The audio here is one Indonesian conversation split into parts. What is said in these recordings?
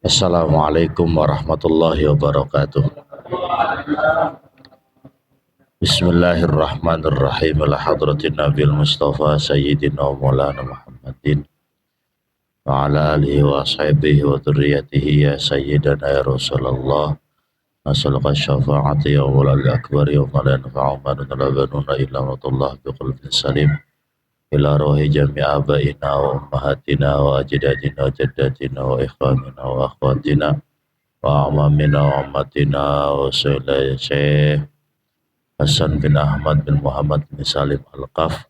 Assalamualaikum warahmatullahi wabarakatuh. Bismillahirrahmanirrahim. Ala hadratin Nabil Mustafa Sayyidina wa Maulana Muhammadin wa ala alihi wa ashabihi wa dhurriyyatihi ya Sayyidana ya Rasulullah. Nasalqa syafa'ati ya ulal akbar ya la yanfa'u malun la banuna illa matullah biqalbin salim. Ila rohi jami abaina wa ummahatina wa ajdadina wa jaddatina wa ikhwanina wa akhwatina wa amamina wa ammatina wa sayyidina Syekh Hasan bin Ahmad bin Muhammad bin Salim Al-Qaf.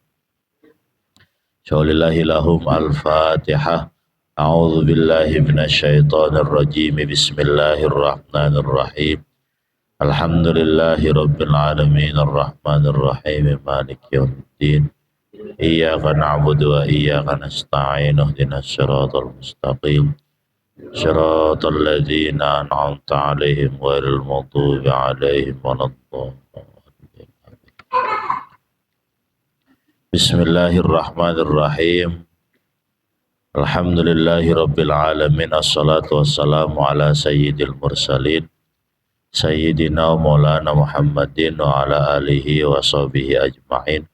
Syaulillahi lahum al-Fatihah. A'udzu billahi minasyaitonir rajim. Bismillahirrahmanirrahim. Alhamdulillahi rabbil alamin arrahmanir rahim maliki yaumiddin. Iyyaka na'budu wa iyyaka nasta'in. Ihdinas siratal mustaqim. Shiratal ladzina an'amta 'alaihim ghairil maghdubi 'alaihim waladdallin. Bismillahirrahmanirrahim. Alhamdulillahi rabbil alamin. Assalatu wassalamu ala sayyidil mursalin sayyidina wa maulana Muhammadin wa ala alihi wa sahbihi ajma'in.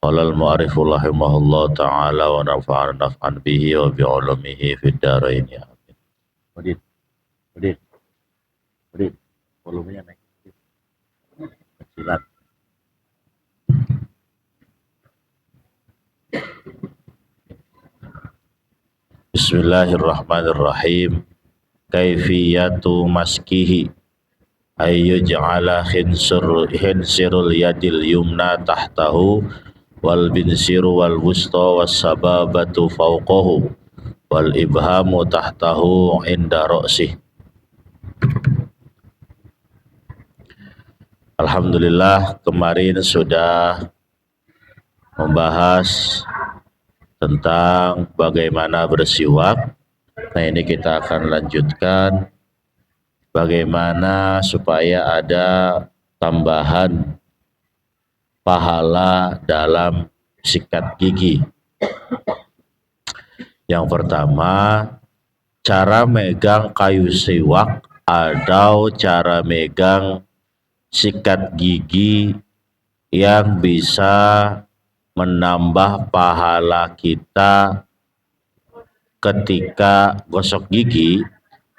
Qala al-mu'arrifu rahimahullah ta'ala wa nafa'ana naf'an bihi wa bi'ulumihi fid dharain amin. Udin, volumenya naik kecilan. Bismillahirrahmanirrahim. Kaifiyatu maskihi ayyuj'ala khinsirul yadil yumna tahtahu wal binsiru wal wusta was sababatu fawqahu wal ibhamu tahtahu inda ra'sih. Alhamdulillah, kemarin sudah membahas tentang bagaimana bersiwak. Nah, ini kita akan lanjutkan bagaimana supaya ada tambahan pahala dalam sikat gigi. Yang pertama, cara megang kayu siwak atau cara megang sikat gigi yang bisa menambah pahala kita ketika gosok gigi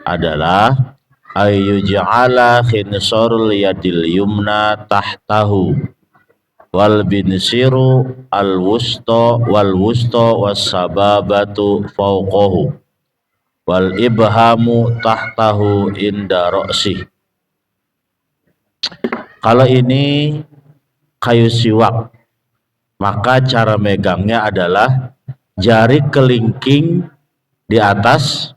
adalah ayyuj'ala khinsarul yadil yumna tahtahu wal binsiru al wusta was sababatu fawqahu wal ibhamu tahtahu inda ra'sih. Kalau ini kayu siwak, maka cara megangnya adalah jari kelingking di atas,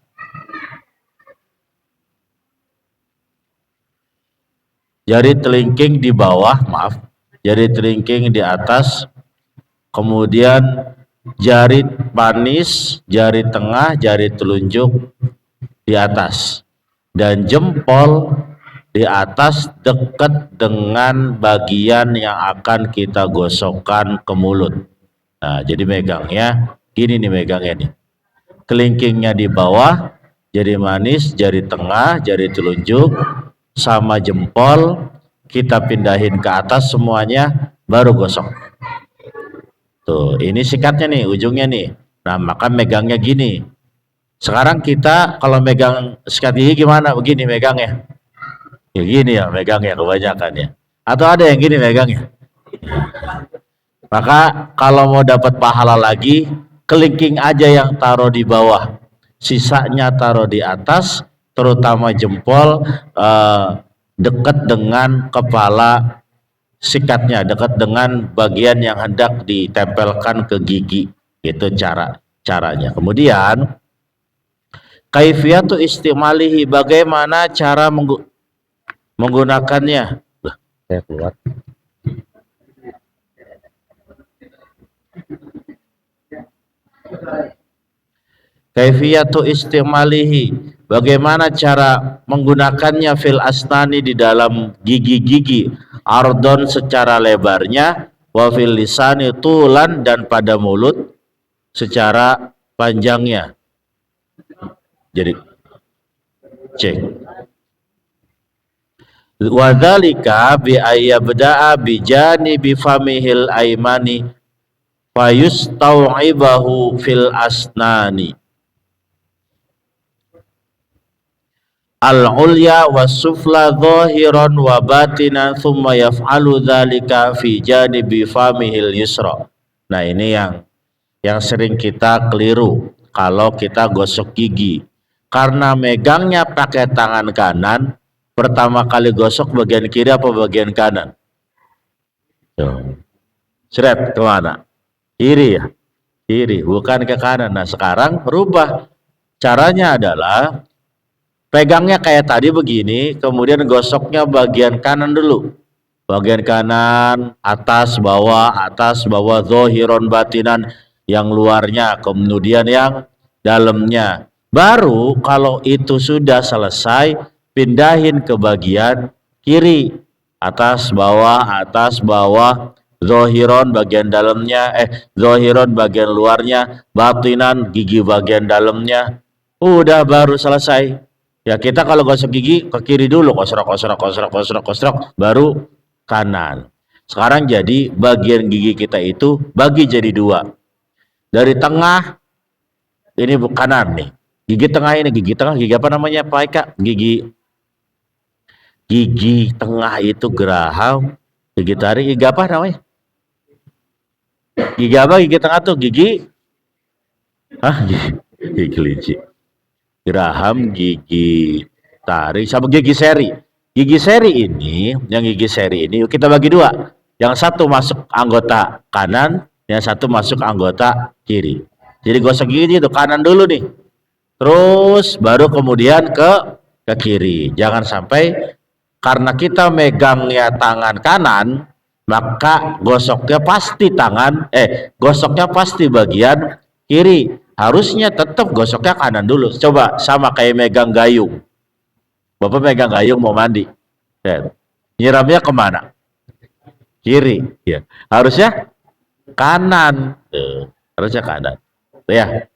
jari telingking di bawah, jari telingking di atas, kemudian jari manis, jari tengah, jari telunjuk di atas, dan jempol di atas dekat dengan bagian yang akan kita gosokkan ke mulut. Nah, jadi megangnya gini nih, megangnya nih. Kelingkingnya di bawah, jari manis, jari tengah, jari telunjuk, sama jempol kita pindahin ke atas semuanya, baru gosok. Tuh, ini sikatnya nih, ujungnya nih. Nah, maka megangnya gini. Sekarang kita kalau megang sikat gigi gimana? Begini megangnya. Ya gini ya megangnya kebanyakan ya. Atau ada yang gini megangnya. Maka kalau mau dapat pahala lagi, kelingking aja yang taruh di bawah, sisanya taruh di atas, terutama jempol dekat dengan kepala sikatnya, dekat dengan bagian yang hendak ditempelkan ke gigi. Itu caranya. Kemudian kaifiyatu istimalihi, bagaimana cara menggunakannya. Saya keluar. Kaifiyatu istimalihi, bagaimana cara menggunakannya fil asnani, di dalam gigi-gigi, ardon secara lebarnya, wa fil lisani tulan, dan pada mulut secara panjangnya. Jadi Cek. Wadzalika bi ayyabda'a bi janibi famihil aimani fayustau'ibahu fil asnani al-ulya was-sufla zahiran wa batinan thumma yaf'alu dzalika fi janibi famihil yusra. Nah, ini yang sering kita keliru kalau kita gosok gigi. Karena megangnya pakai tangan kanan, pertama kali gosok bagian kiri apa bagian kanan? Seret kemana? Kiri ya? Kiri, bukan ke kanan. Nah, sekarang berubah. Caranya adalah pegangnya kayak tadi begini, kemudian gosoknya bagian kanan dulu. Bagian kanan, atas, bawah, zohiron, batinan, yang luarnya, kemudian yang dalamnya. Baru kalau itu sudah selesai, pindahin ke bagian kiri. Atas, bawah, zohiron bagian dalamnya, zohiron bagian luarnya, batinan gigi bagian dalamnya. Udah baru selesai. Ya, kita kalau gosok gigi ke kiri dulu, kosrok, baru kanan. Sekarang jadi bagian gigi kita itu bagi jadi dua. Dari tengah ini kanan nih. Gigi tengah ini, gigi apa namanya Pak Eka? Gigi tengah itu geraham, gigi taring, gigi apa namanya? Gigi apa gigi tengah tuh? Gigi kelinci. Geraham, gigi taring, sama gigi seri. Gigi seri ini kita bagi dua. Yang satu masuk anggota kanan, yang satu masuk anggota kiri. Jadi gosok gigi itu kanan dulu nih. Terus baru kemudian ke kiri. Jangan sampai karena kita megangnya tangan kanan, maka gosoknya pasti bagian kiri. Harusnya tetap gosoknya kanan dulu. Coba sama kayak megang gayung. Bapak megang gayung mau mandi. Nyiramnya kemana? Kiri. Ya. Harusnya kanan. Harusnya kanan. Ya.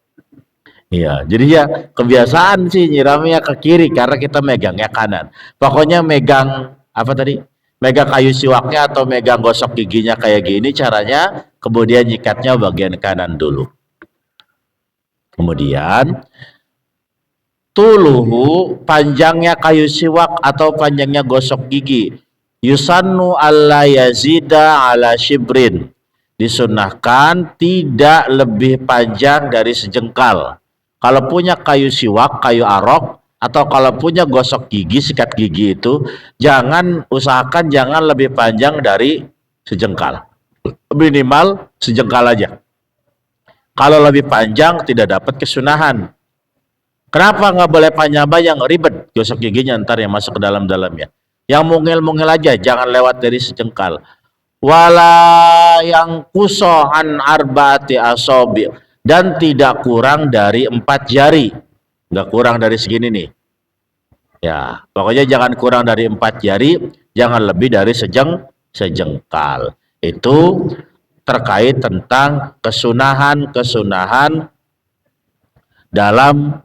Iya, jadi ya kebiasaan sih nyiramnya ke kiri karena kita megangnya kanan. Pokoknya megang apa tadi? Megang kayu siwaknya atau megang gosok giginya kayak gini caranya, kemudian nyikatnya bagian kanan dulu. Kemudian tuluhu, panjangnya kayu siwak atau panjangnya gosok gigi. Yusannu alla yazida ala shibrin. Disunahkan tidak lebih panjang dari sejengkal. Kalau punya kayu siwak, kayu arok, atau kalau punya gosok gigi, sikat gigi itu, usahakan jangan lebih panjang dari sejengkal. Minimal sejengkal aja. Kalau lebih panjang tidak dapat kesunahan. Kenapa nggak boleh panjang-panjang? Ribet gosok giginya ntar yang masuk ke dalam-dalamnya. Yang mungil-mungil aja, jangan lewat dari sejengkal. Wala yang kusohan arba'ati asobi, dan tidak kurang dari 4 jari. Nggak kurang dari segini nih. Ya, pokoknya jangan kurang dari 4 jari, jangan lebih dari sejengkal. Itu terkait tentang kesunahan dalam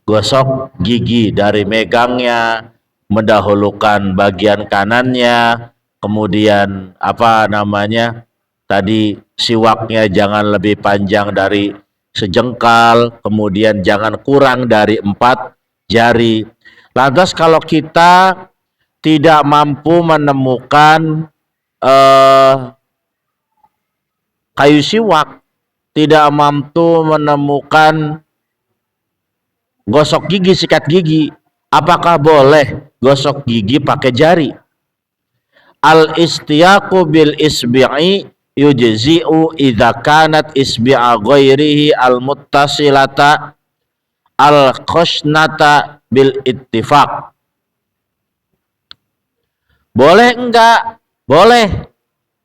gosok gigi, dari megangnya, mendahulukan bagian kanannya, kemudian tadi siwaknya jangan lebih panjang dari sejengkal, kemudian jangan kurang dari 4 jari. Lantas kalau kita tidak mampu menemukan kayu siwak, tidak mampu menemukan gosok gigi, sikat gigi, apakah boleh gosok gigi pakai jari? Al-istiyaqu bil isbi'i yujzi'u idza kanat isbi'a ghairihi al-muttasilata al-khusnata bil ittifaq. Boleh enggak? Boleh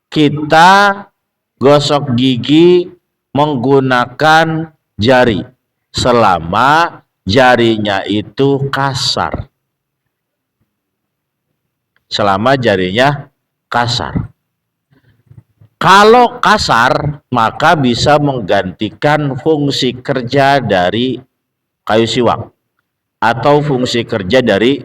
kita gosok gigi menggunakan jari selama jarinya itu kasar. Selama jarinya kasar. Kalau kasar, maka bisa menggantikan fungsi kerja dari kayu siwak atau fungsi kerja dari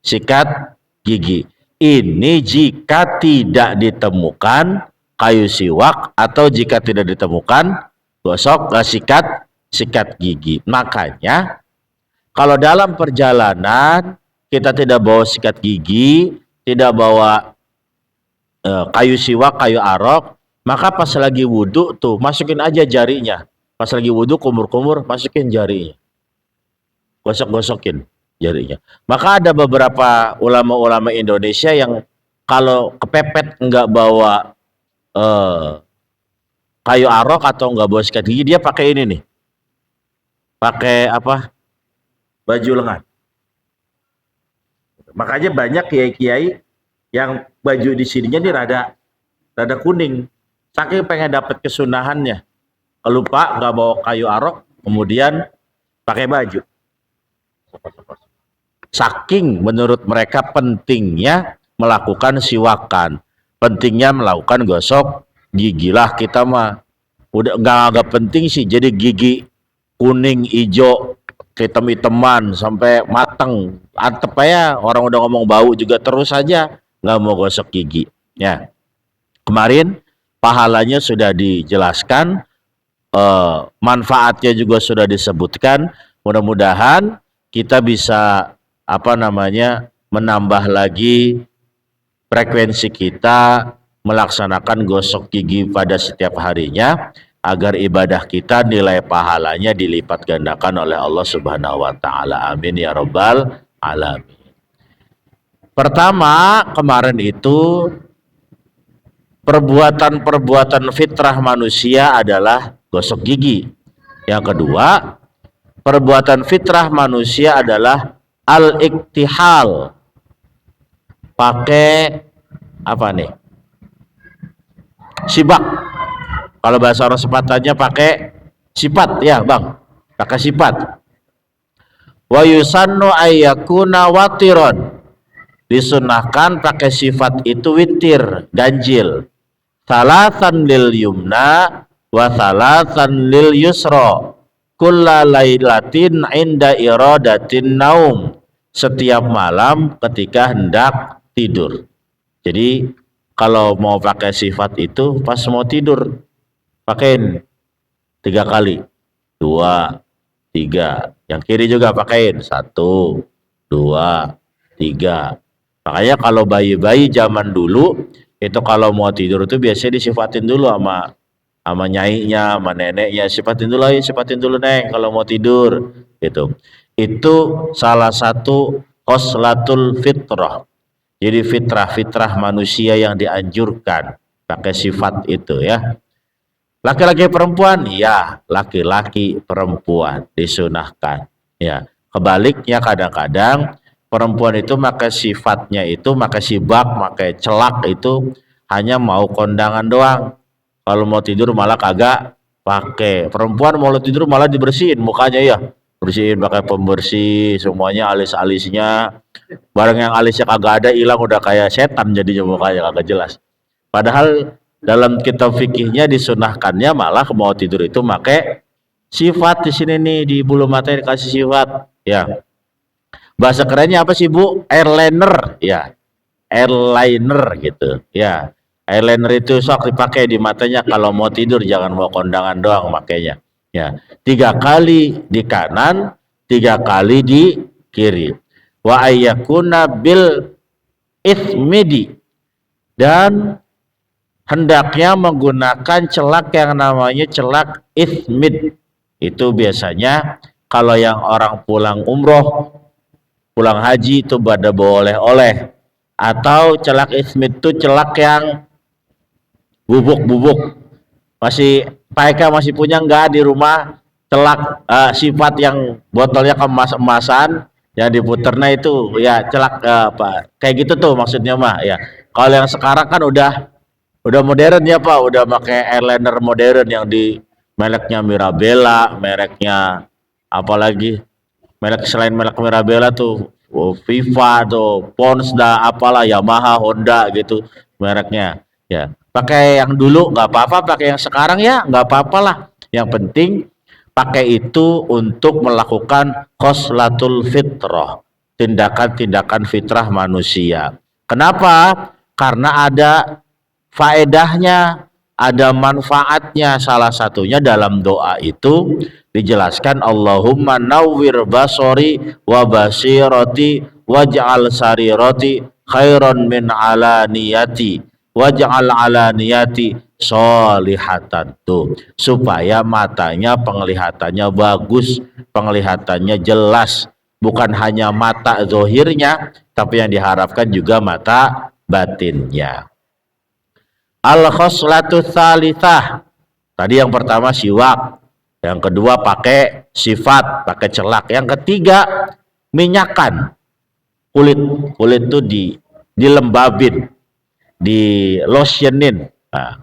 sikat gigi. Ini jika tidak ditemukan kayu siwak atau jika tidak ditemukan sikat gigi. Makanya kalau dalam perjalanan kita tidak bawa sikat gigi, tidak bawa kayu siwak, kayu arok, maka pas lagi wudhu tuh masukin aja jarinya. Pas lagi wudhu kumur-kumur masukin jarinya, gosok-gosokin jarinya. Maka ada beberapa ulama-ulama Indonesia yang kalau kepepet nggak bawa kayu arok atau nggak bawa sikat gigi, dia pakai ini nih, pakai apa, baju lengan. Makanya banyak kiai-kiai yang baju di sininya nih rada kuning, saking pengen dapat kesunahannya, lupa nggak bawa kayu arok, kemudian pakai baju. Saking menurut mereka pentingnya melakukan siwakan, pentingnya melakukan gosok gigi. Lah kita mah udah nggak penting sih, jadi gigi kuning, hijau, hitam-hitaman sampai mateng, antep ya, orang udah ngomong bau juga terus aja nggak mau gosok gigi. Ya, kemarin pahalanya sudah dijelaskan, manfaatnya juga sudah disebutkan. Mudah-mudahan kita bisa menambah lagi frekuensi kita melaksanakan gosok gigi pada setiap harinya, agar ibadah kita nilai pahalanya dilipat gandakan oleh Allah Subhanahu wa taala. Amin ya rabbal alamin. Pertama, kemarin itu perbuatan fitrah manusia adalah gosok gigi. Yang kedua, perbuatan fitrah manusia adalah al-iktihal. Pakai apa nih? Sibak. Kalau bahasa orang sepatannya pakai sifat ya, Bang. Pakai sifat. Wa yusannu ayyakuna watiron. Disunahkan pakai sifat itu witir, ganjil. Salasan lil yumna wa salasan lil yusra. Kulla lailatin inda iradatin naum. Setiap malam ketika hendak tidur. Jadi kalau mau pakai sifat itu pas mau tidur, pakein 3 kali, 2, 3. Yang kiri juga pakein 1, 2, 3. Makanya kalau bayi-bayi zaman dulu itu kalau mau tidur itu biasanya disifatin dulu sama nyainya, sama neneknya, sifatin dulu neng kalau mau tidur gitu. Itu salah satu khoslatul fitrah. Jadi fitrah manusia yang dianjurkan pakai sifat itu ya. Laki-laki perempuan, ya laki-laki perempuan disunahkan ya. Kebaliknya kadang-kadang perempuan itu pakai sifatnya itu pakai sibak, pakai celak itu hanya mau kondangan doang. Kalau mau tidur malah kagak pakai. Perempuan mau tidur malah dibersihin mukanya ya, bersihin pakai pembersih semuanya, alis-alisnya. Barang yang alisnya kagak ada hilang udah kayak setan jadinya mukanya kagak jelas. Padahal dalam kitab fikihnya disunahkannya malah mau tidur itu pakai sifat. Di sini nih di bulu mata dikasih sifat ya. Bahasa kerennya apa sih Bu? Airliner ya. Airliner gitu ya. Eyeliner itu sok dipakai di matanya kalau mau tidur, jangan mau kondangan doang makanya. Ya, 3 kali di kanan, 3 kali di kiri. Wa ayyakuna bil ithmidi, dan hendaknya menggunakan celak yang namanya celak ithmid. Itu biasanya kalau yang orang pulang umroh, pulang haji itu pada bawa oleh-oleh. Atau celak ithmid itu celak yang bubuk-bubuk. Masih Pak Eka masih punya enggak di rumah celak sifat yang botolnya kemas-emasan yang diputernya itu ya, celak kayak gitu tuh maksudnya mah ya. Kalau yang sekarang kan udah modern ya Pak, udah pakai eyeliner modern yang di mereknya Mirabella, mereknya apalagi merek selain merek Mirabella tuh Viva tuh, Pons dah apalah, Yamaha, Honda gitu mereknya ya. Pakai yang dulu nggak apa-apa, pakai yang sekarang ya nggak apa-apa lah. Yang penting pakai itu untuk melakukan khoslatul fitrah, tindakan-tindakan fitrah manusia. Kenapa? Karena ada faedahnya, ada manfaatnya. Salah satunya dalam doa itu dijelaskan, Allahumma nawwir basori wa basirati waj'al sarirati khairan min alaniyati waj'al alaniyati solihatan. Tuh, supaya matanya penglihatannya bagus, penglihatannya jelas, bukan hanya mata zohirnya, tapi yang diharapkan juga mata batinnya. Al-khoslatu tsalitsah, tadi yang pertama siwak, yang kedua pakai sifat, pakai celak, yang ketiga minyakan kulit. Kulit itu dilembabin, di lotionin. Nah,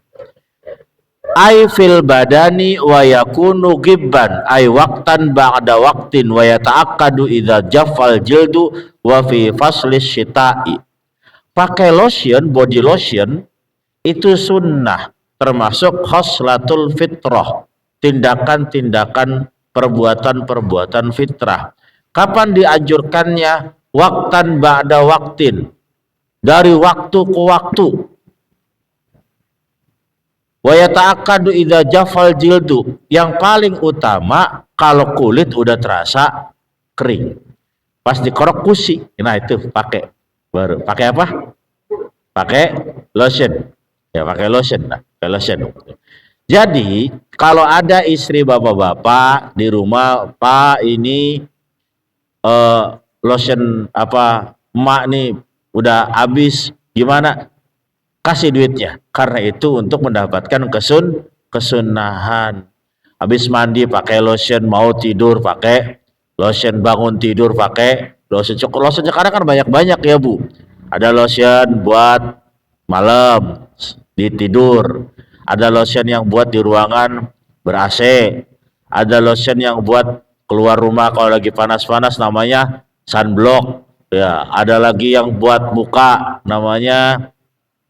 ai fil badani wa yakunu gibban ai waqtan ba'da waqtin wa yata'akkadu idza jaffal jildu wa fi faslis syita'i. Pakai lotion, body lotion itu sunnah, termasuk khoslatul fitrah, tindakan-tindakan perbuatan-perbuatan fitrah. Kapan dianjurkannya? Waktan ba'da waktin, dari waktu ke waktu. Wa yata'akkadu idza jafal jildu, yang paling utama kalau kulit udah terasa kering, pas dikorok kusi, nah itu pakai. Baru pakai apa? Pakai lotion. Ya, pakai lotion. Nah, pakai lotion. Jadi kalau ada istri bapak-bapak di rumah, Pak ini lotion apa emak nih udah habis, gimana? Kasih duitnya. Karena itu untuk mendapatkan kesunahan. Habis mandi pakai lotion, mau tidur pakai lotion, bangun tidur pakai lotion. Lotion sekarang kan banyak-banyak ya Bu. Ada lotion buat malam di tidur, ada lotion yang buat di ruangan ber-AC, ada lotion yang buat keluar rumah kalau lagi panas-panas namanya sunblock, ya, ada lagi yang buat muka namanya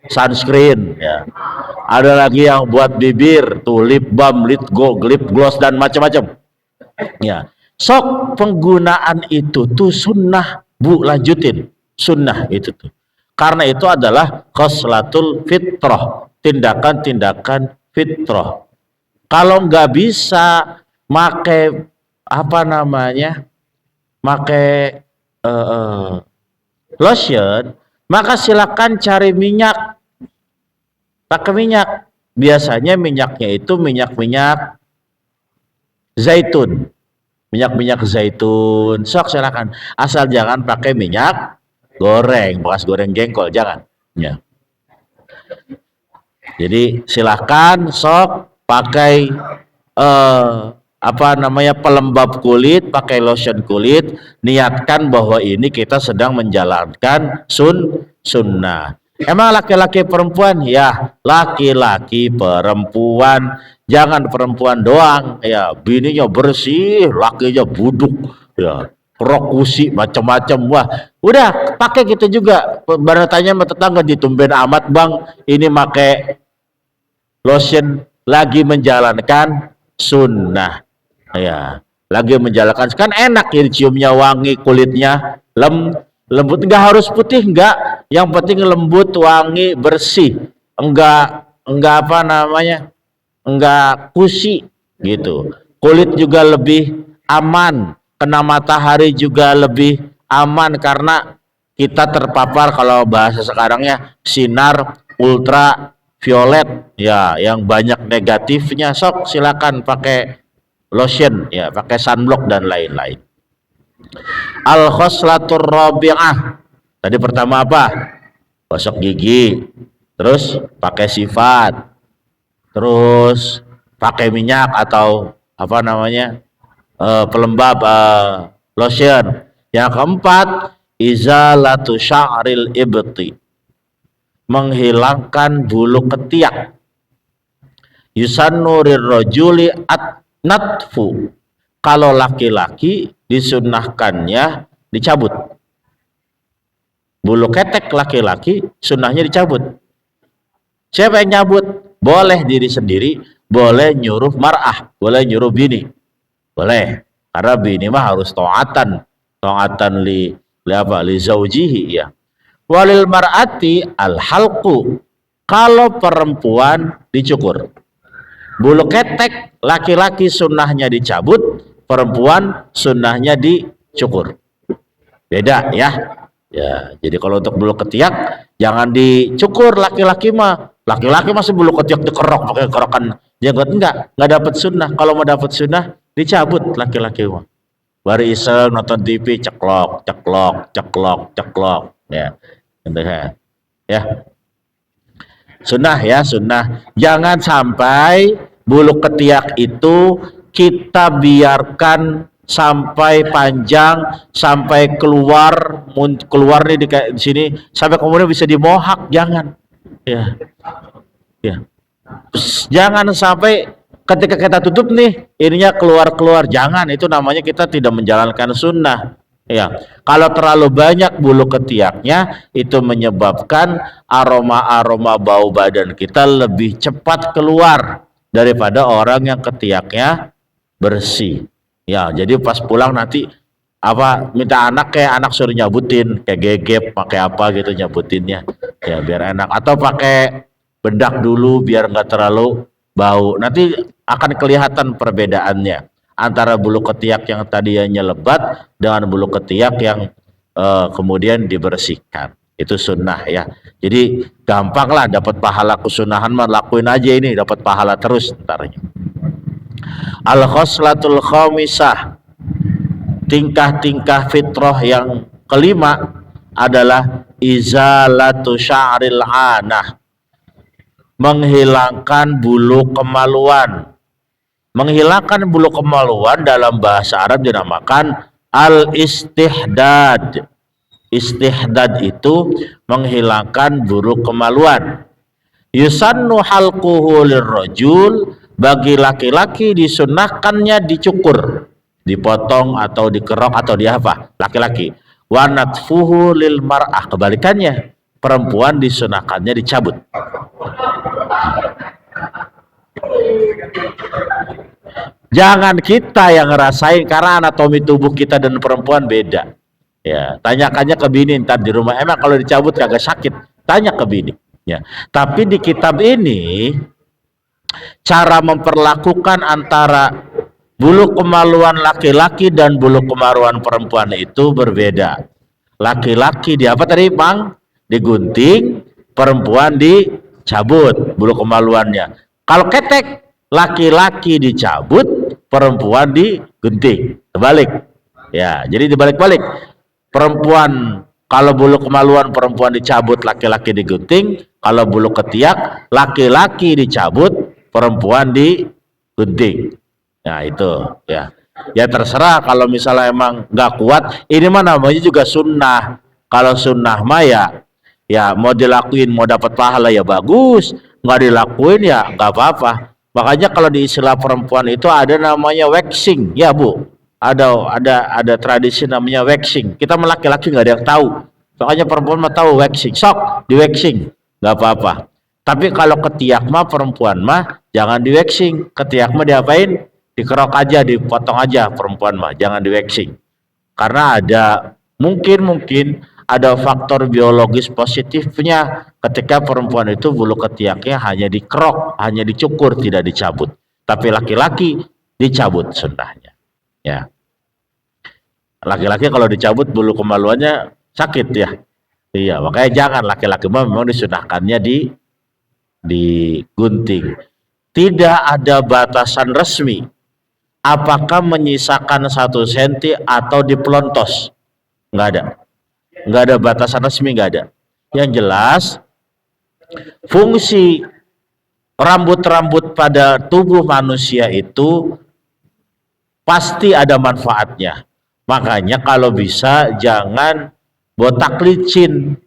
sunscreen, ya, ada lagi yang buat bibir tuh lip balm, lip gloss dan macam-macam. Ya, sok penggunaan itu tuh sunnah Bu, lanjutin sunnah itu tuh. Karena itu adalah khoslatul fitrah, tindakan-tindakan fitrah. Kalau nggak bisa pakai apa namanya, pakai lotion, maka silakan cari minyak, pakai minyak. Biasanya minyaknya itu minyak-minyak zaitun, minyak-minyak zaitun. Sok silakan, asal jangan pakai minyak goreng, bekas goreng jengkol, jangan. Ya. Jadi silahkan sok pakai apa namanya pelembab kulit, pakai lotion kulit, niatkan bahwa ini kita sedang menjalankan sunnah. Emang laki-laki perempuan? Ya, laki-laki perempuan, jangan perempuan doang. Ya, bininya bersih, lakinya buduk. Ya, rokusi macam-macam. Wah, udah pakai gitu juga. Baru tanya sama tetangga, ditumben amat Bang, ini pakai lotion, lagi menjalankan sunnah. Ya, lagi menjalankan, kan enak ya, ciumnya wangi, kulitnya lembut, nggak harus putih, nggak, yang penting lembut, wangi, bersih, enggak apa namanya, enggak kusi gitu. Kulit juga lebih aman, kena matahari juga lebih aman karena kita terpapar, kalau bahasa sekarangnya, sinar ultraviolet, ya, yang banyak negatifnya. Sok silakan pakai lotion, ya, pakai sunblock dan lain-lain. Al khoslatur rabi'ah, tadi pertama apa? Gosok gigi, terus pakai sifat, terus pakai minyak atau apa namanya, pelembab, lotion. Yang keempat, izalatu sya'ril ibti, menghilangkan bulu ketiak. Yusannurir rajuli natfu, kalau laki-laki disunnahkannya dicabut. Bulu ketek laki-laki sunnahnya dicabut. Siapa yang nyabut? Boleh diri sendiri, boleh nyuruh mar'ah, boleh nyuruh bini. boleh, karena bini mah harus taatan li zaujihi ya. Walil mar'ati al halqu, kalau perempuan dicukur. Bulu ketek laki-laki sunnahnya dicabut, perempuan sunnahnya dicukur. Beda ya. Ya, jadi kalau untuk bulu ketiak jangan dicukur laki-laki mah. Laki-laki masih bulu ketiak dikerok pakai kerokan jenggot, enggak dapat sunnah. Kalau mau dapat sunnah dicabut laki-laki mah. Baru iseng nonton TV ceklok, ceklok, ceklok, ceklok ya. Gitu kan. Ya. Sunnah ya, sunnah. Jangan sampai bulu ketiak itu kita biarkan sampai panjang, sampai keluar nih di sini, sampai kemudian bisa dimohak, jangan. Ya, ya. Jangan sampai ketika kita tutup nih, ininya keluar, jangan. Itu namanya kita tidak menjalankan sunnah. Ya, kalau terlalu banyak bulu ketiaknya itu menyebabkan aroma-aroma bau badan kita lebih cepat keluar daripada orang yang ketiaknya bersih. Ya, jadi pas pulang nanti minta anak, kayak anak suruh nyabutin, kayak gegep, pakai apa gitu nyabutinnya. Ya, biar enak, atau pakai bedak dulu biar nggak terlalu bau. Nanti akan kelihatan perbedaannya antara bulu ketiak yang tadinya lebat dengan bulu ketiak yang kemudian dibersihkan. Itu sunnah ya. Jadi gampang lah dapat pahala kesunahan mah, lakuin aja ini, dapat pahala terus entarnya. Al khoslatul khamisah, tingkah-tingkah fitrah yang kelima adalah izalatu sya'ril anah, menghilangkan bulu kemaluan. Menghilangkan bulu kemaluan dalam bahasa Arab dinamakan al-istihdad. Istihdad itu menghilangkan bulu kemaluan. Yusannu halquhu lirrajul, bagi laki-laki disunnahkannya dicukur, dipotong atau dikerok atau diapa, laki-laki. Wa natfuhu lil mar'ah, kebalikannya, perempuan disunahkannya dicabut. Jangan kita yang ngerasain, karena anatomi tubuh kita dan perempuan beda. Ya, tanyakannya ke bini ntar di rumah, emang kalau dicabut kagak sakit? Tanya ke bini. Ya, tapi di kitab ini cara memperlakukan antara bulu kemaluan laki-laki dan bulu kemaluan perempuan itu berbeda. Laki-laki di apa tadi, Bang? Digunting, perempuan dicabut bulu kemaluannya. Kalau ketek, laki-laki dicabut, perempuan digunting. Terbalik. Ya, jadi dibalik-balik. Perempuan, kalau bulu kemaluan perempuan dicabut, laki-laki digunting. Kalau bulu ketiak, laki-laki dicabut, perempuan digunting. Nah, itu ya. Ya terserah, kalau misalnya emang nggak kuat, ini mah namanya juga sunnah. Kalau sunnah mah ya mau dilakuin, mau dapat pahala ya bagus, nggak dilakuin ya nggak apa-apa. Makanya kalau di istilah perempuan itu ada namanya waxing, ya Bu. Ada tradisi namanya waxing. Kita laki-laki nggak ada yang tahu. Makanya perempuan mah tahu waxing. Sok di waxing, nggak apa-apa. Tapi kalau ketiak mah perempuan mah jangan di waxing. Ketiak mah diapain? Dikerok aja, dipotong aja perempuan mah, jangan di waxing. Karena ada mungkin ada faktor biologis positifnya ketika perempuan itu bulu ketiaknya hanya dikerok, hanya dicukur, tidak dicabut. Tapi laki-laki dicabut sunnahnya. Ya. Laki-laki kalau dicabut bulu kemaluannya sakit ya. Iya, makanya jangan, laki-laki memang disunahkannya digunting. Tidak ada batasan resmi apakah menyisakan 1 senti atau dipelontos. Nggak ada batasan resmi, nggak ada. Yang jelas fungsi rambut-rambut pada tubuh manusia itu pasti ada manfaatnya. Makanya kalau bisa jangan botak licin,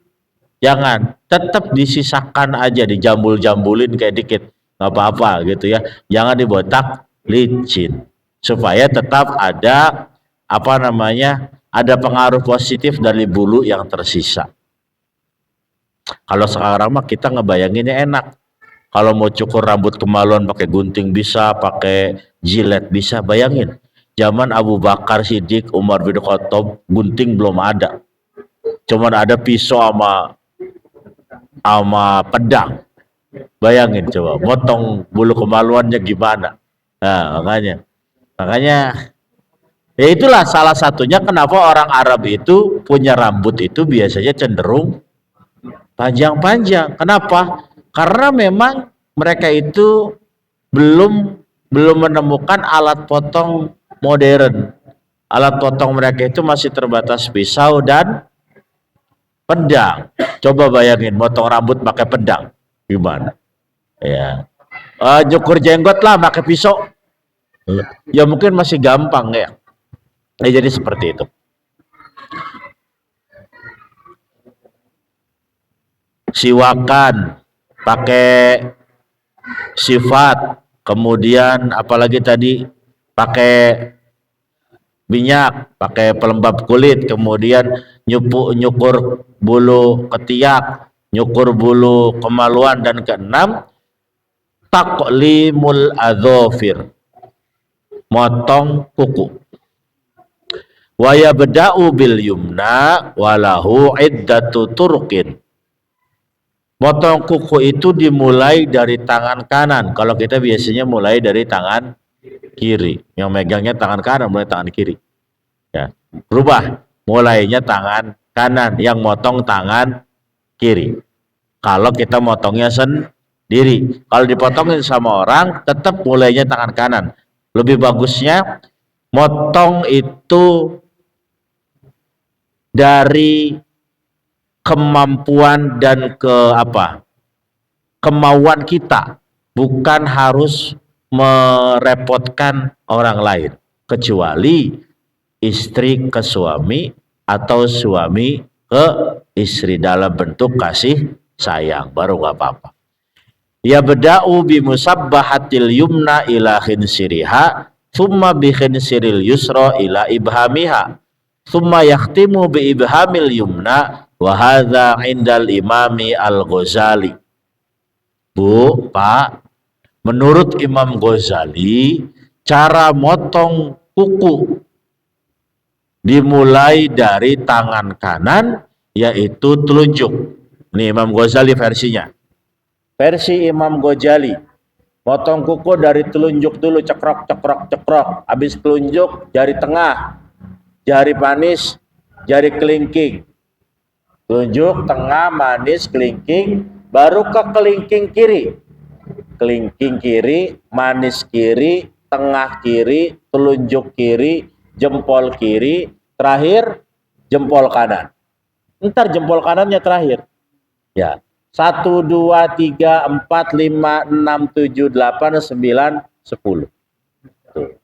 jangan, tetap disisakan aja, dijambul-jambulin kayak dikit, nggak apa-apa gitu ya. Jangan dibotak licin supaya tetap ada ada pengaruh positif dari bulu yang tersisa. Kalau sekarang mah kita ngebayanginnya enak. Kalau mau cukur rambut kemaluan pakai gunting bisa, pakai jilet bisa, bayangin. zaman Abu Bakar Siddiq, Umar bin Khattab, gunting belum ada. Cuman ada pisau sama pedang. Bayangin coba, motong bulu kemaluannya gimana. Nah, makanya ya itulah salah satunya kenapa orang Arab itu punya rambut itu biasanya cenderung panjang-panjang. Kenapa? Karena memang mereka itu belum menemukan alat potong modern. Alat potong mereka itu masih terbatas pisau dan pedang. Coba bayangin motong rambut pakai pedang, gimana? Ya, nyukur jenggot lah pakai pisau. Ya mungkin masih gampang ya. Jadi seperti itu. Siwakan pakai sifat, kemudian apalagi tadi pakai minyak, pakai pelembab kulit, kemudian nyukur bulu ketiak, nyukur bulu kemaluan, dan keenam taqlimul adzofir, motong kuku. Wa yabda'u bil yumna walahu iddatu turqin. Motong kuku itu dimulai dari tangan kanan. Kalau kita biasanya mulai dari tangan kiri. Yang megangnya tangan kanan, mulai tangan kiri. Ya, berubah. Mulainya tangan kanan, yang motong tangan kiri. Kalau kita motongnya sendiri. Kalau dipotongin sama orang, tetap mulainya tangan kanan. Lebih bagusnya motong itu dari kemampuan dan kemauan kita, bukan harus merepotkan orang lain, kecuali istri ke suami atau suami ke istri dalam bentuk kasih sayang, baru nggak apa-apa. Ya beda'u bi musabbahatil yumna ila khinsiriha thumma bi khinsiril yusra ila ibhamiha thumma yakhtimu bi ibhamil yumna wa hadza indal imami al-Ghazali. Bu, Pak, menurut Imam Ghazali, cara motong kuku dimulai dari tangan kanan, yaitu telunjuk. Ini Imam Ghazali versinya. Versi Imam Ghazali, potong kuku dari telunjuk dulu, cekrok, cekrok, cekrok. Habis telunjuk, jari tengah, jari manis, jari kelingking. Telunjuk, tengah, manis, kelingking, baru ke kelingking kiri. Kelingking kiri, manis kiri, tengah kiri, telunjuk kiri, jempol kiri, terakhir jempol kanan. Ntar jempol kanannya terakhir. Ya, 1, 2, 3, 4, 5, 6, 7, 8, 9, 10. Tuh.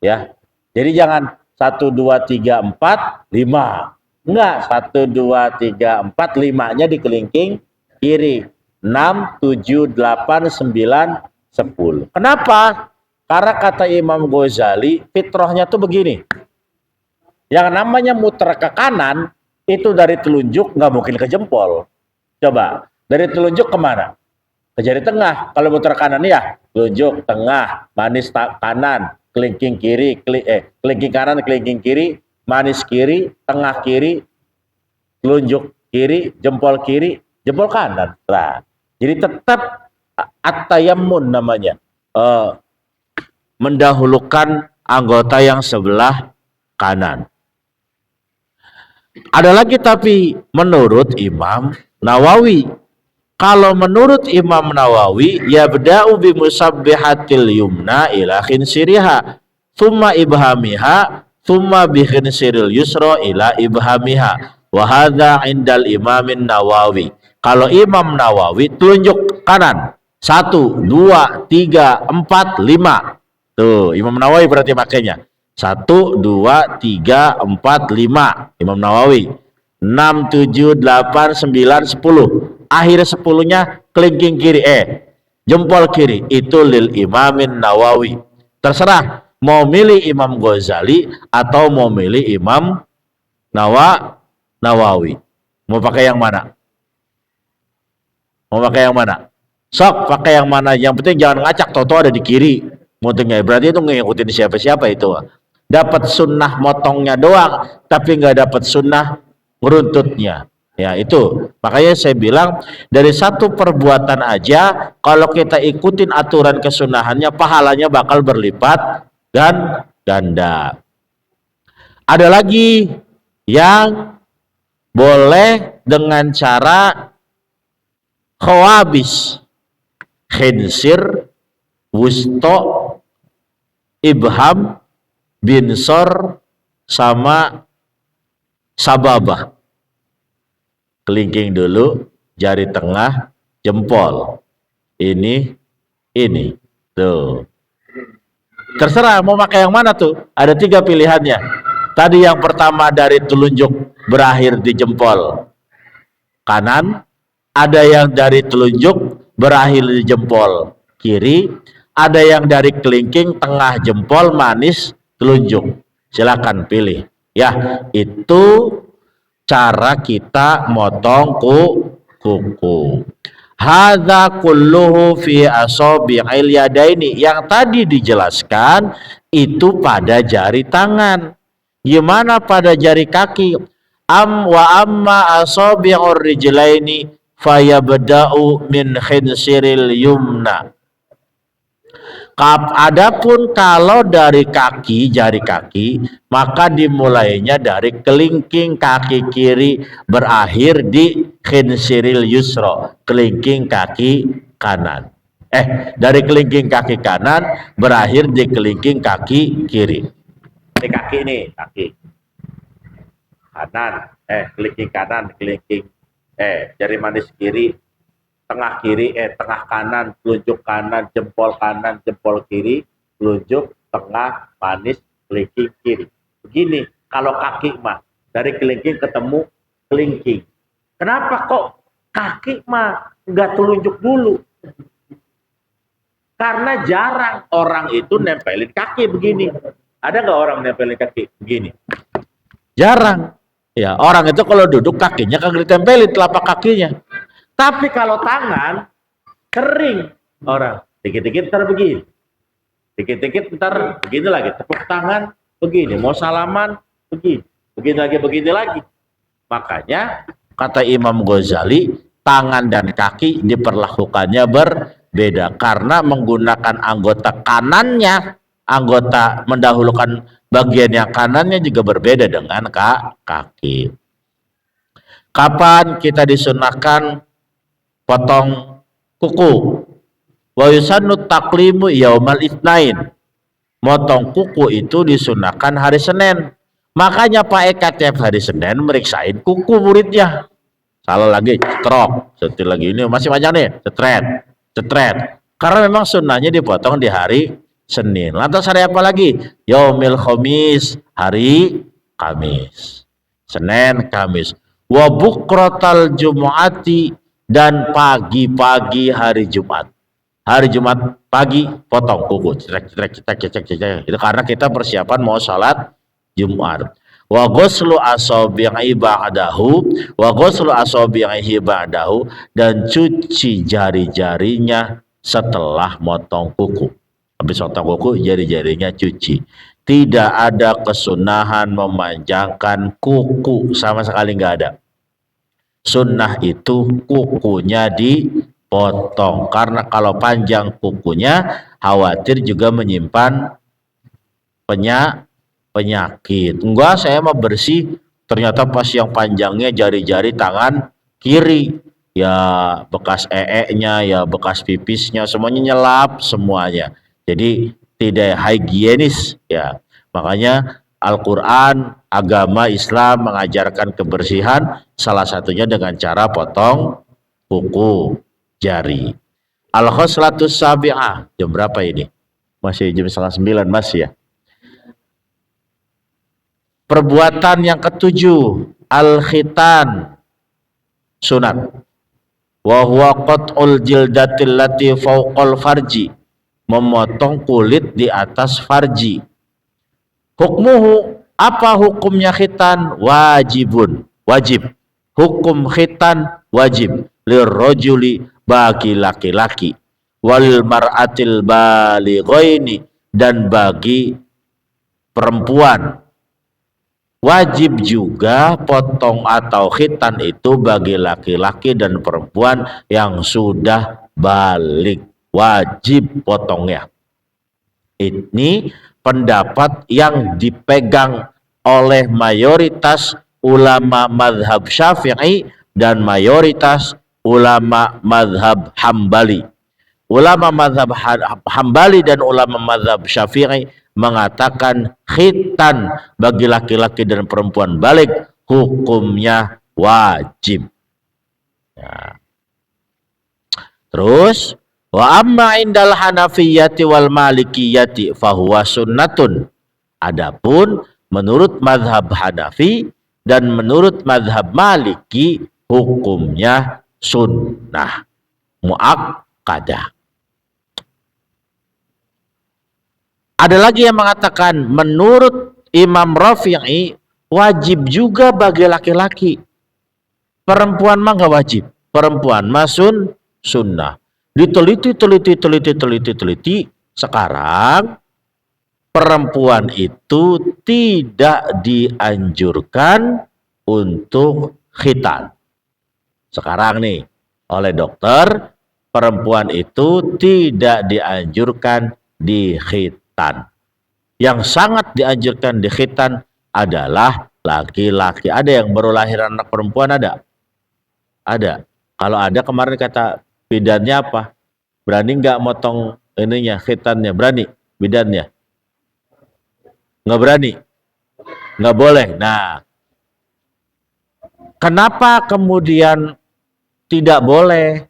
Ya. Jadi jangan 1, 2, 3, 4, 5. Enggak, 1, 2, 3, 4, 5-nya di kelingking kiri. 6, 7, 8, 9, 10. Kenapa? Karena kata Imam Ghazali, fitrahnya tuh begini. Yang namanya muter ke kanan, itu dari telunjuk nggak mungkin ke jempol. Coba, dari telunjuk kemana? Ke jari tengah. Kalau muter kanan ya, telunjuk, tengah, manis kanan, kelingking kiri, kelingking kanan, kelingking kiri, manis kiri, tengah kiri, telunjuk kiri, jempol kanan. Nah, jadi tetap at-tayammun namanya. Mendahulukan anggota yang sebelah kanan. Ada lagi tapi menurut Imam Nawawi. Kalau menurut Imam Nawawi, ya beda'u bi musabbihatil yumna ila khinsiriha, thumma ibhamiha, thumma bi khinsiril yusra ila ibhamiha. Wa hadza indal Imamin Nawawi. Kalau Imam Nawawi telunjuk kanan. 1, 2, 3, 4, 5. Tuh, Imam Nawawi berarti makanya. 1, 2, 3, 4, 5. Imam Nawawi. 6, 7, 8, 9, 10. Akhir 10-nya kelingking kiri, jempol kiri. Itu lil Imamin Nawawi. Terserah mau milih Imam Ghazali atau mau milih Imam Nawawi. Mau pakai yang mana? Mau pakai yang mana? Sok pakai yang mana. Yang penting jangan ngacak, toto ada di kiri. Mutingnya berarti itu ngikutin siapa-siapa itu. dapat sunnah motongnya doang, tapi nggak dapat sunnah meruntutnya. Ya itu, makanya saya bilang dari satu perbuatan aja, kalau kita ikutin aturan kesunahannya, pahalanya bakal berlipat dan ganda. Ada lagi yang boleh dengan cara khawabis, khinsir, wusto, ibham, binsor, sama sababah. Kelingking dulu, jari tengah, jempol. Ini. Tuh. Terserah mau pakai yang mana tuh. Ada 3 pilihannya. Tadi yang pertama dari telunjuk berakhir di jempol kanan. Ada yang dari telunjuk berakhir di jempol kiri. Ada yang dari kelingking tengah jempol manis telunjuk. Silakan pilih. Ya, itu cara kita motong kuku. Hadza kulluhu fi asabi'il yadaini. Yang tadi dijelaskan itu pada jari tangan. Gimana pada jari kaki? Amma asabi'ur rijlaini fayabda'u min khinsiril yumna. Adapun kalau dari kaki, jari kaki, maka dimulainya dari kelingking kaki kiri berakhir di khinsiril yusro, kelingking kaki kanan. Dari kelingking kaki kanan berakhir di kelingking kaki kiri. Ini kaki nih, kaki kanan, kelingking kanan, kelingking jari manis kiri, tengah kiri, tengah kanan, telunjuk kanan, jempol kiri, telunjuk tengah, manis, kelingking kiri. Begini, kalau kaki mah dari kelingking ketemu kelingking. Kenapa kok kaki mah nggak telunjuk dulu? Karena jarang orang itu nempelin kaki begini. Ada nggak orang nempelin kaki begini? Jarang. Ya, orang itu kalau duduk kakinya kagak ditempelin telapak kakinya. Tapi kalau tangan kering orang, dikit-dikit ntar begini, dikit-dikit ntar begini lagi, tepuk tangan begini, mau salaman begini, begini lagi. Makanya kata Imam Ghazali, tangan dan kaki diperlakukannya berbeda karena menggunakan anggota kanannya, anggota mendahulukan bagian yang kanannya juga berbeda dengan kaki. Kapan kita disunahkan potong kuku? Wa yusannu taqlimu yaumal itsnain. Motong kuku itu disunahkan hari Senin. Makanya Pak Eka tiap hari Senin meriksain kuku muridnya. Salah lagi, cetrok. Setil lagi ini masih panjang nih, cetret. Karena memang sunnahnya dipotong di hari Senin. Lantas hari apa lagi? Yaumil Khamis, hari Kamis. Senin, Kamis. Wa bukratal Jumu'ati, dan pagi-pagi hari Jumat. Hari Jumat pagi potong kuku, cetrek. Itu karena kita persiapan mau salat Jumat. Wa ghuslu asabi'i ba'dahu, dan cuci jari-jarinya setelah motong kuku. Habis motong kuku, jari-jarinya cuci. Tidak ada kesunahan memanjangkan kuku, sama sekali nggak ada. Sunnah itu kukunya dipotong, karena kalau panjang kukunya khawatir juga menyimpan penyakit. Enggak, saya mah bersih, ternyata pas yang panjangnya jari-jari tangan kiri, ya bekas nya, ya bekas pipisnya, semuanya nyelap semuanya. Jadi tidak higienis ya. Makanya Al-Quran, agama Islam mengajarkan kebersihan, salah satunya dengan cara potong kuku jari. Al-khoslatus sabi'ah. Jam berapa ini? Masih jam 8:30 masih ya. Perbuatan yang ketujuh, al-khitan, sunat. Wa huwa qat'ul jildatil lati fawqal farji, memotong kulit di atas farji. Hukmuhu, apa hukumnya khitan? Wajib. Hukum khitan wajib lirrajuli, bagi laki-laki, wal mar'atil balighaini, dan bagi perempuan. Wajib juga potong atau khitan itu bagi laki-laki dan perempuan yang sudah balik. Wajib potongnya. Ini pendapat yang dipegang oleh mayoritas ulama madhab Syafi'i dan mayoritas ulama madhab Hambali. Ulama madhab Hambali dan ulama madhab Syafi'i mengatakan khitan bagi laki-laki dan perempuan balik hukumnya wajib. Ya. Terus wa amma indal Hanafiyyati wal Malikiyati fahuwa sunnatun. Adapun menurut madhab Hanafi dan menurut madhab Maliki hukumnya sunnah muakkadah. Ada lagi yang mengatakan menurut Imam Rafi'i wajib juga bagi laki-laki. Perempuan mah nggak wajib. Perempuan mah sunnah. Diteliti. Sekarang perempuan itu tidak dianjurkan untuk khitan. Sekarang nih oleh dokter perempuan itu tidak dianjurkan di khitan. Yang sangat dianjurkan di khitan adalah laki-laki. Ada yang baru lahir anak perempuan ada? Ada. Kalau ada kemarin kata bidannya apa? Berani nggak motong ininya khitannya? Berani bidannya? Nggak berani? Nggak boleh. Nah, kenapa kemudian tidak boleh?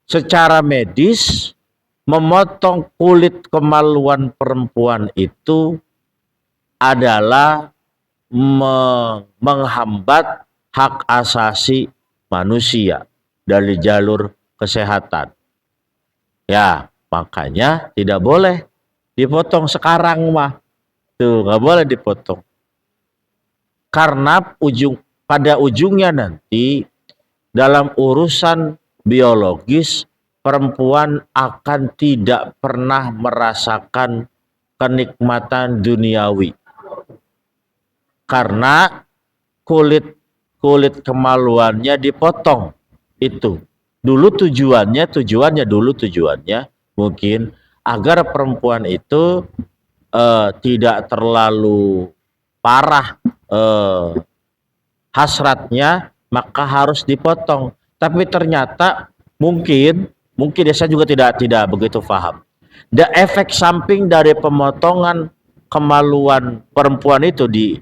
Secara medis memotong kulit kemaluan perempuan itu adalah menghambat hak asasi manusia dari jalur kesehatan. Ya, makanya tidak boleh dipotong sekarang mah. Tuh, nggak boleh dipotong. Karena pada ujungnya nanti dalam urusan biologis perempuan akan tidak pernah merasakan kenikmatan duniawi karena kulit kemaluannya dipotong. Itu dulu tujuannya mungkin agar perempuan itu tidak terlalu parah hasratnya, maka harus dipotong. Tapi ternyata mungkin saya juga tidak begitu paham. Efek samping dari pemotongan kemaluan perempuan itu di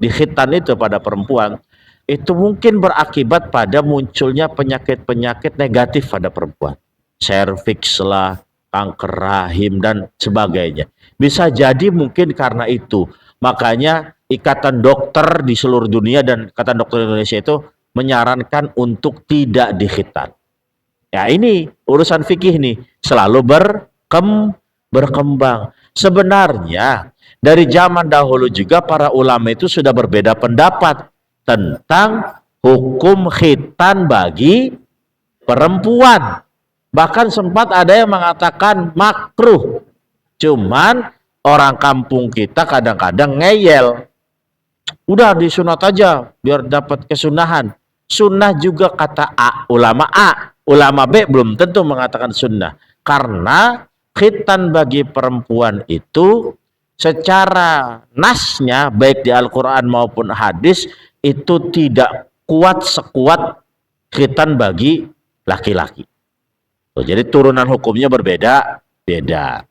khitan itu pada perempuan itu mungkin berakibat pada munculnya penyakit-penyakit negatif pada perempuan. Serviks lah, kanker rahim dan sebagainya. Bisa jadi mungkin karena itu. Makanya Ikatan Dokter di seluruh dunia dan Ikatan Dokter Indonesia itu menyarankan untuk tidak dikhitan. Ya ini urusan fikih nih selalu berkembang. Sebenarnya dari zaman dahulu juga para ulama itu sudah berbeda pendapat tentang hukum khitan bagi perempuan. Bahkan sempat ada yang mengatakan makruh. Cuman orang kampung kita kadang-kadang ngeyel. Udah disunat aja biar dapat kesunahan. Sunnah juga kata ulama A. Ulama B belum tentu mengatakan sunnah. Karena khitan bagi perempuan itu secara nasnya baik di Al-Quran maupun hadis itu tidak kuat sekuat khitan bagi laki-laki. Jadi turunan hukumnya berbeda-beda.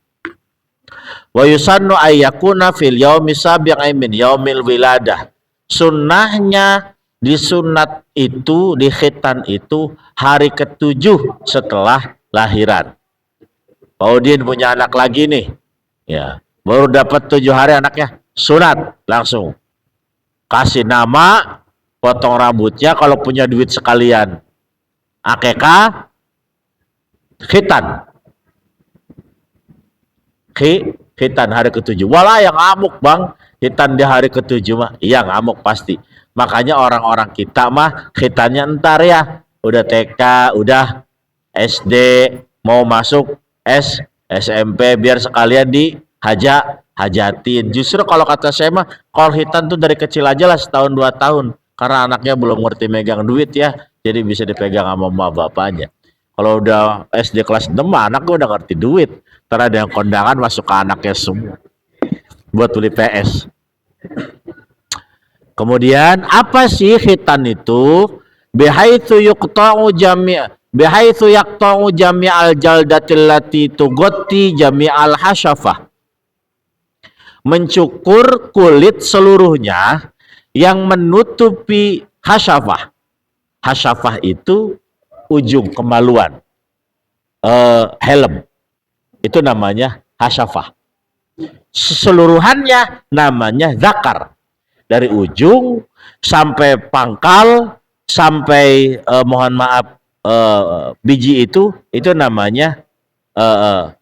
Wa yusannu ayyakuna fil yaumi sabi'i min yaumil wiladah. Sunnahnya disunat itu, di khitan itu hari ke-7 setelah lahiran. Pak Udin punya anak lagi nih, ya baru dapat 7 hari anaknya, sunat langsung. Kasih nama, potong rambutnya, kalau punya duit sekalian akekah, khitan. Khitan hari ke-7. Walah yang ngamuk bang, khitan di hari ke-7 mah, iya ngamuk pasti. Makanya orang-orang kita mah khitannya entar ya. Udah TK, udah SD, mau masuk SMP biar sekalian dihaja hajatin. Justru kalau kata saya mah call hitan tuh dari kecil aja lah, setahun 2 tahun, karena anaknya belum ngerti megang duit ya, jadi bisa dipegang sama mama bapaknya. Kalau udah SD kelas 6 anak udah ngerti duit, ntar ada yang kondangan masuk ke anaknya semua buat beli PS. Kemudian apa sih khitan itu? Bihaitsu yuqta'u bihaitsu yaqta'u jami'al jaldatil lati tughatti jami'al hasyafah. Mencukur kulit seluruhnya yang menutupi hasyafah. Hasyafah itu ujung kemaluan. Helm. Itu namanya hasyafah. Seluruhannya namanya zakar. Dari ujung sampai pangkal sampai mohon maaf biji itu namanya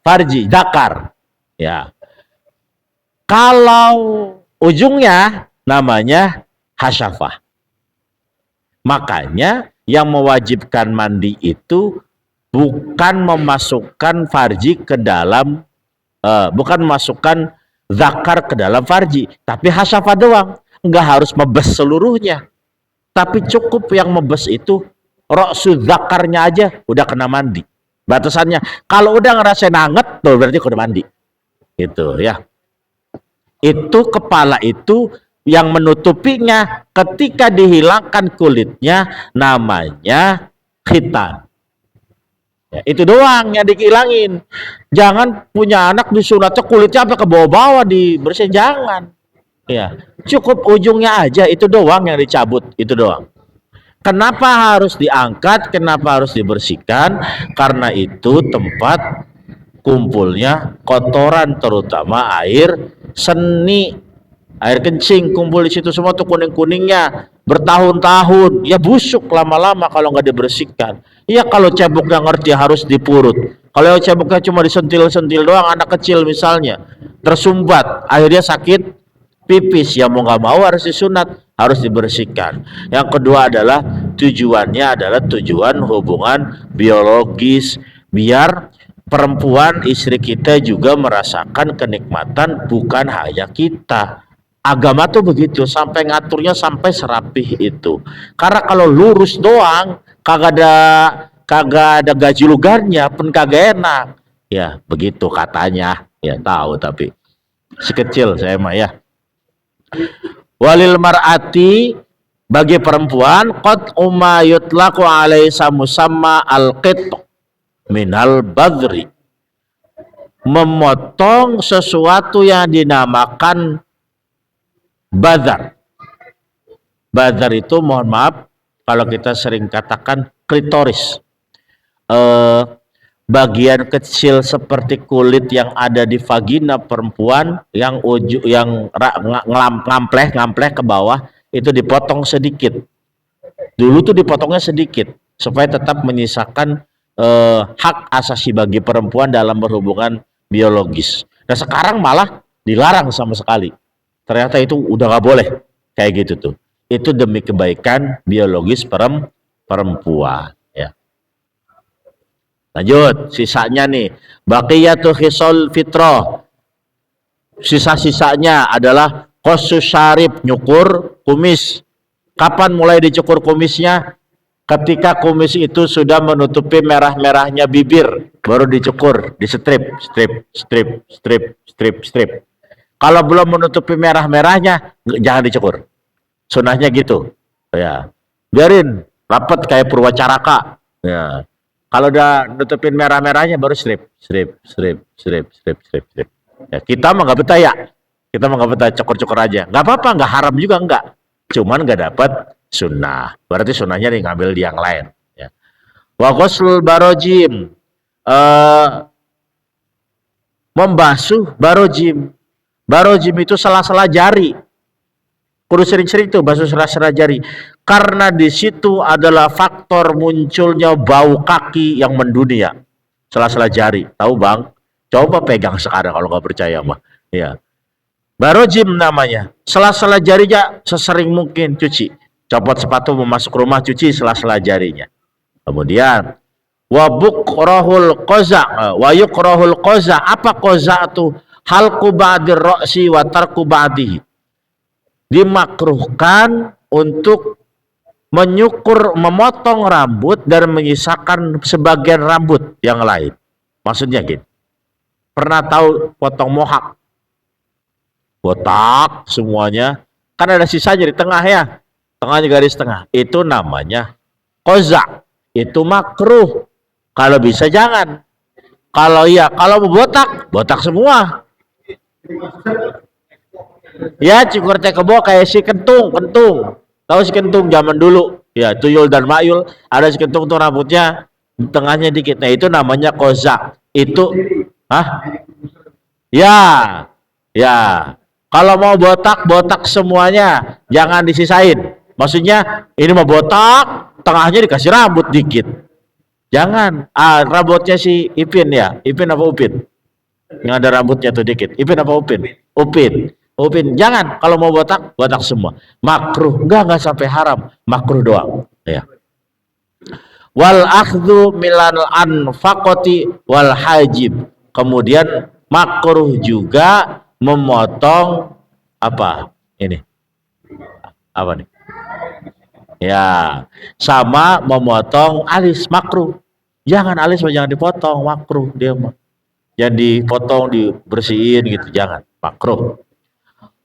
farji, zakar. Ya. Kalau ujungnya namanya hasyafah. Makanya yang mewajibkan mandi itu bukan memasukkan farji ke dalam bukan memasukkan zakar ke dalam farji, tapi hasyafah doang. Nggak harus mebes seluruhnya, tapi cukup yang mebes itu roksu zakarnya aja udah kena mandi. Batasannya kalau udah ngerasain anget tuh berarti udah mandi gitu ya. Itu kepala itu yang menutupinya ketika dihilangkan kulitnya namanya khitan ya, itu doang yang dihilangin. Jangan punya anak disunatnya kulitnya apa ke bawah-bawah dibersihin, jangan ya, cukup ujungnya aja, itu doang yang dicabut, itu doang. Kenapa harus diangkat, kenapa harus dibersihkan? Karena itu tempat kumpulnya kotoran, terutama air seni, air kencing kumpul di situ semua tuh, kuning-kuningnya bertahun-tahun ya, busuk lama-lama kalau nggak dibersihkan. Ya kalau cebok nggak ngerti harus dipurut. Kalau ceboknya cuma disentil-sentil doang, anak kecil misalnya tersumbat akhirnya sakit pipis, ya mau nggak mau harus disunat, harus dibersihkan. Yang kedua adalah tujuannya adalah tujuan hubungan biologis, biar perempuan istri kita juga merasakan kenikmatan, bukan hanya kita. Agama tuh begitu, sampai ngaturnya sampai serapih itu. Karena kalau lurus doang, kagak ada gaji lugarnya pun kagak enak. Ya begitu katanya, ya tahu tapi si kecil saya mah ya. Walil mar'ati, bagi perempuan, qad umayutlaqu alaisa musamma al-qit minal badri, memotong sesuatu yang dinamakan bazar. Bazar itu mohon maaf kalau kita sering katakan klitoris, bagian kecil seperti kulit yang ada di vagina perempuan yang ngampleh ke bawah itu dipotong sedikit. Dulu tuh dipotongnya sedikit supaya tetap menyisakan hak asasi bagi perempuan dalam berhubungan biologis. Nah sekarang malah dilarang sama sekali. Ternyata itu udah nggak boleh kayak gitu tuh. Itu demi kebaikan biologis perempuan. Lanjut, sisanya nih, baqiyatu khisal fitrah. Sisa-sisanya adalah qasus syarib, nyukur kumis. Kapan mulai dicukur kumisnya? Ketika kumis itu sudah menutupi merah-merahnya bibir, baru dicukur, di strip. Kalau belum menutupi merah-merahnya, jangan dicukur. Sunahnya gitu. Ya. Biarin rapat kayak Purwacaraka. Ya. Kalau udah nutupin merah-merahnya baru strip. Ya, kita mah nggak betah ya. Kita mah nggak betah, cukur-cukur aja. Nggak apa-apa, nggak haram juga nggak. Cuman nggak dapat sunnah. Berarti sunnahnya nih ngambil di yang lain. Ya. Wa ghuslul barojim, membasuh barojim. Barojim itu sela-sela jari. Kudu sering-sering tuh basuh sela-sela jari, karena di situ adalah faktor munculnya bau kaki yang mendunia. Sela-sela jari, tahu bang? Coba pegang sekarang kalau nggak percaya mah. Ya, barojim namanya. Sela-sela jarinya sesering mungkin cuci. Copot sepatu mau masuk rumah cuci sela-sela jarinya. Kemudian wabuk rohul koza, wayuk rohul koza. Apa koza tuh? halqu ba'dir ra'si wa tarku ba'dihi. Dimakruhkan untuk menyukur, memotong rambut dan menyisakan sebagian rambut yang lain. Maksudnya gini, pernah tahu potong mohak? Botak semuanya, kan ada sisanya di tengah ya, tengahnya garis tengah. Itu namanya kozak. Itu makruh. Kalau bisa jangan. Kalau iya, kalau mau botak, botak semua. Ya, cukur teh kebo kayak si kentung. Tahu si kentung zaman dulu? Ya, tuyul dan mayul. Ada si kentung tuh rambutnya di tengahnya dikit. Nah, itu namanya kozak. Itu, hah? Ya, ya. Kalau mau botak, botak semuanya. Jangan disisain. Maksudnya, ini mau botak, tengahnya dikasih rambut dikit. Jangan. Rambutnya si Ipin ya. Ipin apa Upin? Yang ada rambutnya tuh dikit. Ipin apa Upin? Upin. Upin. Jangan. Kalau mau botak, botak semua. Makruh. Enggak sampai haram. Makruh doang. Ya. Wal akhdhu milal anfaqati wal hajib. Kemudian makruh juga memotong apa? Ini. Apa nih? Ya, sama memotong alis, makruh. Jangan alis jangan dipotong, makruh dia mah. Jangan dipotong, dibersihin gitu, jangan, makruh.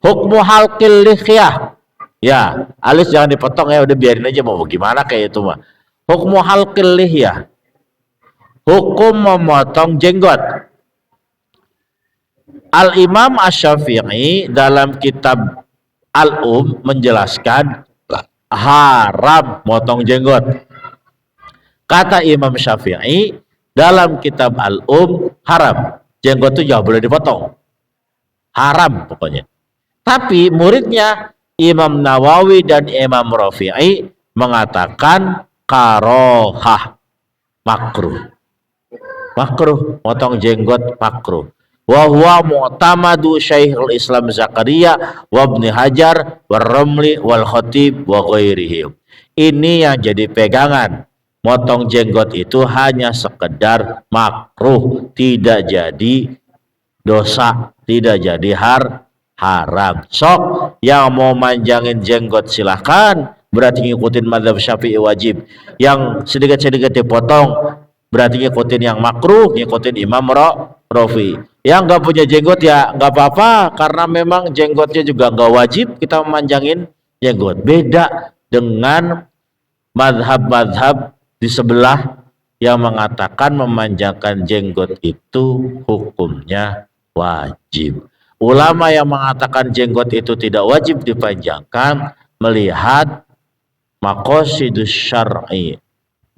Hukmu halqil lihyah. Ya, alis jangan dipotong ya, udah biarin aja mau gimana kayak itu mah. Hukmu halqil lihyah. Hukum memotong jenggot. Al-Imam Asy-Syafi'i dalam kitab menjelaskan haram motong jenggot. Kata Imam Syafi'i dalam kitab haram. Jenggot itu jangan boleh dipotong. Haram pokoknya. Tapi muridnya Imam Nawawi dan Imam Rafi'i mengatakan karohah, makruh. Makruh motong jenggot, makruh. Wa huwa mu'tamadu Syekhul Islam Zakaria wa Ibnu Hajar wa Ramli wal Khatib wa ghairihim. Ini yang jadi pegangan. Motong jenggot itu hanya sekedar makruh, tidak jadi dosa, tidak jadi haram. Sok yang mau manjangin jenggot silahkan, berarti ngikutin mazhab Syafi'i wajib. Yang sedikit-sedikit dipotong berarti ngikutin yang makruh, ngikutin Imam Rafi. Yang nggak punya jenggot ya nggak apa-apa, karena memang jenggotnya juga nggak wajib kita memanjangin jenggot. Beda dengan madhab-madhab di sebelah yang mengatakan memanjangkan jenggot itu hukumnya wajib. Ulama yang mengatakan jenggot itu tidak wajib dipanjangkan melihat maqasidus syar'i.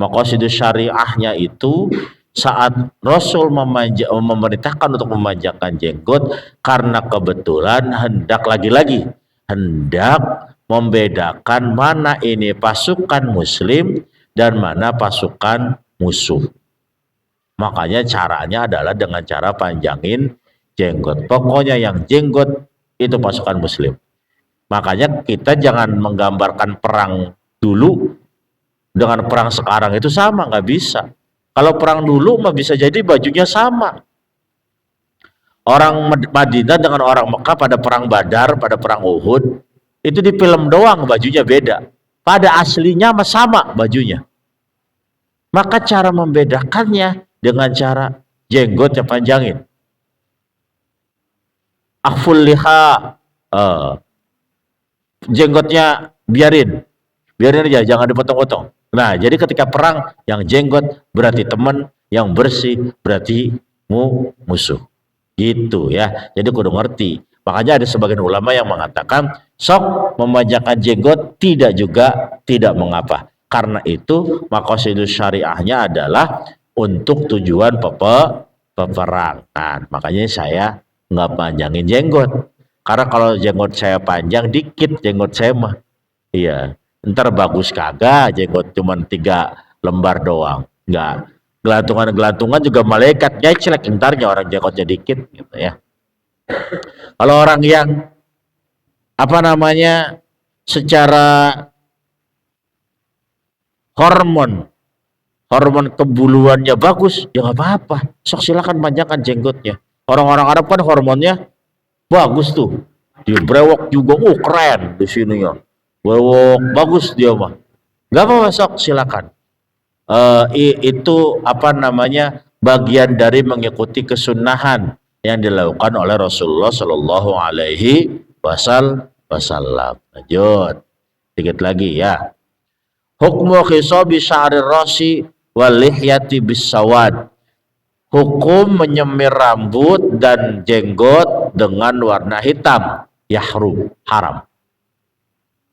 Maqasidus syariahnya itu saat Rasul memerintahkan untuk memanjangkan jenggot karena kebetulan hendak membedakan mana ini pasukan muslim dan mana pasukan musuh. Makanya caranya adalah dengan cara panjangin jenggot. Pokoknya yang jenggot itu pasukan muslim. Makanya kita jangan menggambarkan perang dulu dengan perang sekarang itu sama, nggak bisa. Kalau perang dulu mah bisa jadi bajunya sama. Orang Madinah dengan orang Mekah pada perang Badar, pada perang Uhud, itu di film doang bajunya beda. Pada aslinya mah sama bajunya. Maka cara membedakannya dengan cara jenggotnya panjangin. Akhful liha, jenggotnya biarin aja, jangan dipotong-potong. Nah, jadi ketika perang yang jenggot berarti teman, yang bersih berarti musuh. Gitu ya. Jadi kudu ngerti. Makanya ada sebagian ulama yang mengatakan sok memanjangkan jenggot tidak mengapa. Karena itu maqasidus syariahnya adalah untuk tujuan peperangan. Makanya saya nggak panjangin jenggot. Karena kalau jenggot saya panjang dikit jenggot saya mah. Iya. Ntar bagus kagak jenggot cuma 3 lembar doang. Enggak. Gelantungan juga malaikat ngeclek entarnya orang jenggotnya dikit gitu ya. Kalau orang yang secara hormon kebuluannya bagus, ya nggak apa-apa. Sok silakan panjangkan jenggotnya. Orang-orang Arab kan hormonnya bagus tuh. Di brewok juga, keren di sini ya. Brewok bagus dia mah. Gak apa masuk, silakan. Itu apa namanya, bagian dari mengikuti kesunahan yang dilakukan oleh Rasulullah Shallallahu Alaihi Wasallam. Lanjut, dikit lagi ya. Hukmu khisabi sya'rir rasi wal lihyati bisawad. Hukum menyemir rambut dan jenggot dengan warna hitam, yahrum, haram.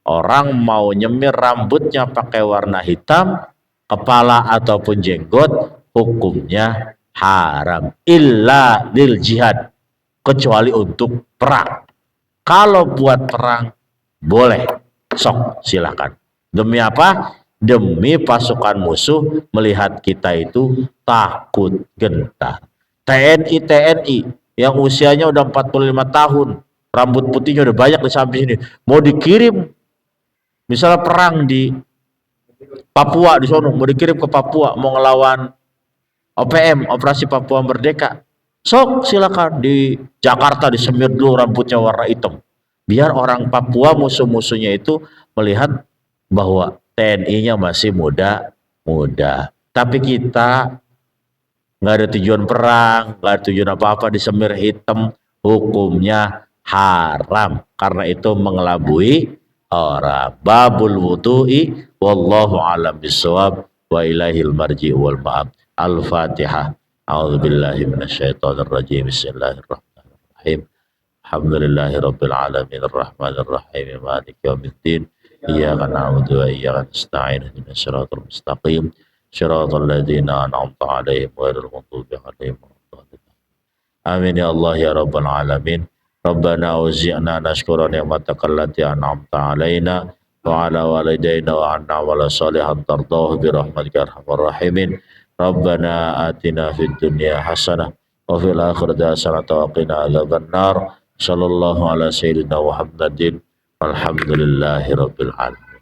Orang mau nyemir rambutnya pakai warna hitam, kepala ataupun jenggot, hukumnya haram. Illa lil jihad, kecuali untuk perang. Kalau buat perang boleh, sok silakan. Demi apa? Demi pasukan musuh melihat kita itu takut gentar. TNI yang usianya udah 45 tahun, rambut putihnya udah banyak di samping sini, mau dikirim misalnya perang di Papua, di sono mau dikirim ke Papua, mau ngelawan OPM, Operasi Papua Merdeka, sok silakan. Di Jakarta disemir dulu rambutnya warna hitam, biar orang Papua musuh-musuhnya itu melihat bahwa TNI-nya masih muda. Tapi kita nggak ada tujuan perang, nggak ada tujuan apa-apa, disemir hitam, hukumnya haram karena itu mengelabui orang. Babul wudu'i wallahu alam bisawab wa ilahil marji wal ma'ab. Al-Fatihah. A'udzubillahi minasyaitonir rajim. Bismillahirrahmanirrahim. Alhamdulillahi rabbil alamin arrahmanir rahim maliki yaumiddin. Iyyaka na'budu wa iyyaka nasta'in ihdinas siratal mustaqim siratal ladzina an'amta 'alaihim ghairil maghdubi 'alaihim waladdallin. Amin ya Allah ya rabbal alamin. Rabbana auzi'na nashkura ni'mataka allati an'amta 'alaina wa 'ala walidayna wa 'anna wala salihan tardahu bi rahmatika arhamar rahimin. Rabbana atina fid dunya hasanah wa fil akhirati hasanah wa qina adzabannar. Sallallahu ala sayyidina Muhammadin. Alhamdulillahi rabbil alamin.